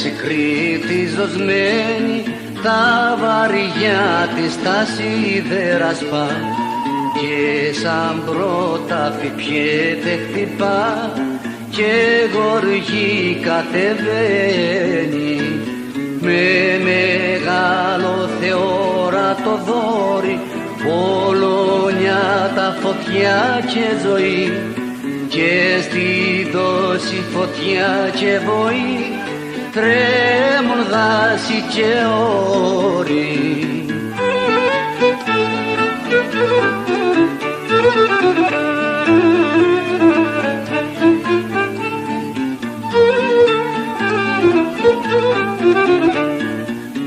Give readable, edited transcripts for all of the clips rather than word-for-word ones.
η Κρήτη ζωσμένη, τα βαριά της τα σίδερα σπά, και σαν πρώτα πιέται χτυπά και γοργή κατεβαίνει, με μεγάλο θεόρατο δόρυ, Πολωνιά φωτιά και ζωή, και στη δόση φωτιά και βοή, τρέμουν δάση και όρη.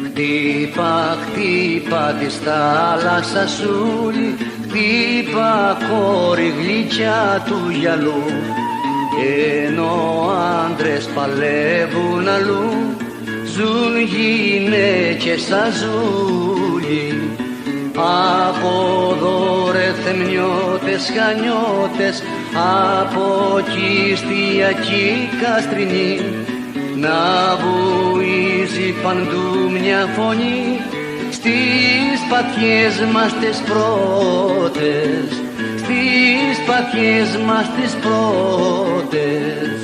Χτύπα, χτύπα της θάλασσας σούλη, χτύπα κόρη γλυκιά του γυαλού, ενώ άντρες παλεύουν αλλού, ζουν γυναίκες σαν ζούλοι. Από εδώ ρε θεμνιώτες, χανιώτες, από εκεί στιακή καστρινή, να βουίζει παντού μια φωνή, στις παθιές μας τις πρώτες, στις παθιές μας τις πρώτες.